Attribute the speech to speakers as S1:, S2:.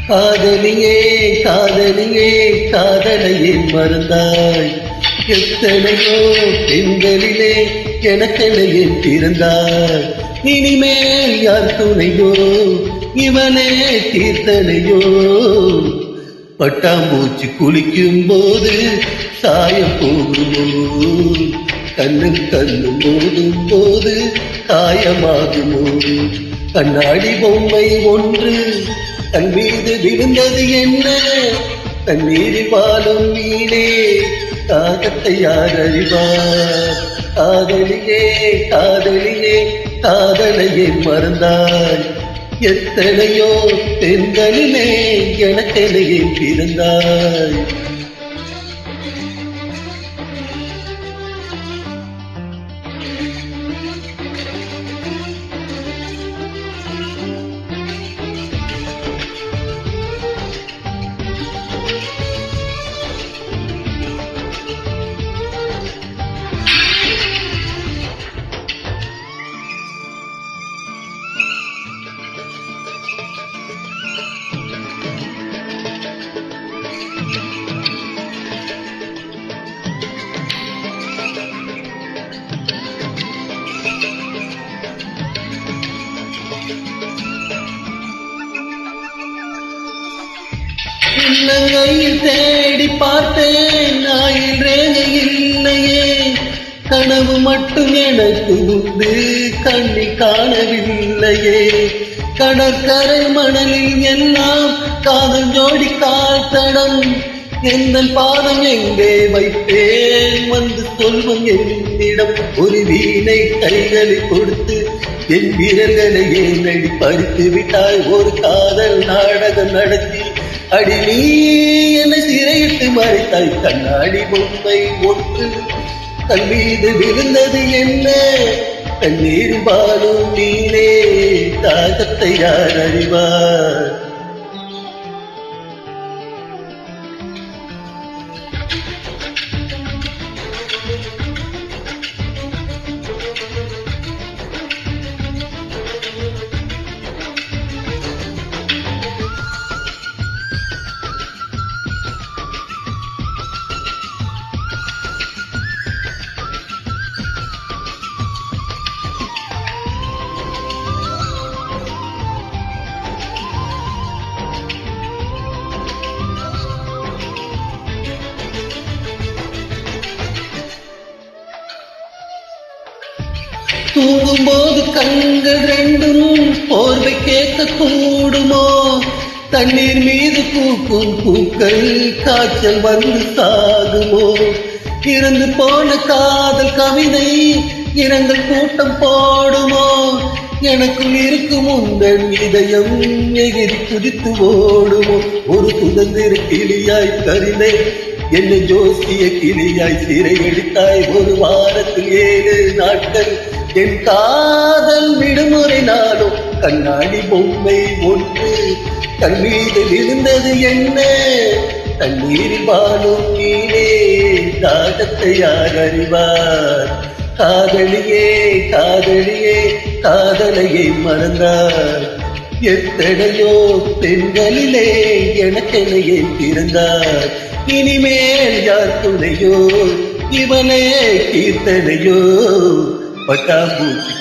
S1: காதலியே காதலியே காதலையே மறந்தாய். எத்தனையோ பெண்களிலே எனக்கெனையே பிறந்தாய். இனிமேல் யார் துணையோ இவனே கீர்த்தனையோ. பட்டாம்பூச்சி குளிக்கும் போது சாயம் போகுமோ, கண்ணும் கண்ணும் மோதும் போது காயமாகுமோ. கண்ணாடி பொம்மை ஒன்று தன் மீது விழுந்தது என்ன, தண்ணீரில் வாழும் மீனே தாகத்தை யார் அறிவார். காதலியே காதலியே காதலையே மறந்தாய். எத்தனையோ பெண்களிலே எனக்கெனையே பிறந்தாய். இல்லையில் தேடி பார்த்தேன், நாயில் ரேகை இல்லையே. கனவு மட்டும் எனக்கு உண்டு, கண்ணி காணவில்லையே. கடற்கரை மணலில் எல்லாம் காதல் ஜோடி காத்தடம். எந்த பாதம் எங்கே வைப்பேன் வந்து சொல்வம் என்னிடம். ஒரு வீணை கைகளில் கொடுத்து என் வீரர்களை ஏனடி பறித்து விட்டாய். ஒரு காதல் நாடகம் நடத்தி அடி நீ என்னை சிறையிட்டு மறைத்தாய். கண்ணாடி பொம்மை ஒன்று தன் மீது விழுந்தது என்ன, கண்ணீர் பாலும் நீனே தாகத்தை யார் அறிவார். தூங்கும்போது கண்கள் ரெண்டும் போர்வை கேட்க கூடுமோ. தண்ணீர் மீது பூக்கும் பூக்கள் காய்ச்சல் வந்து சாகுமோ. இறந்து போன காதல் கவிதை இரங்கள் கூட்டம் போடுமோ. எனக்குள் இருக்கும் உங்கள் இதயம் எகிரி குதித்து ஓடுமோ. ஒரு சுதந்திர கிளியாய் கருதை என்னை ஜோசிய கிளியாய் சிறை எடுத்தாய். ஒரு வாரத்தில் 7 நாட்கள் என் காதல் விடுமுறை நாளும். கண்ணாடி பொம்மை ஒன்று கண் மீது விழுந்தது என்ன, தண்ணீரில் வாழும் நீனே தாகத்தை யார் அறிவார். காதலியே காதலியே காதலையை மறந்தார். எத்தனையோ பெண்களிலே எனக்கெனையே பிறந்தார். இனிமேல் யார் துணையோ இவனே கீர்த்தனையோ. பட்டாம்பூச்சி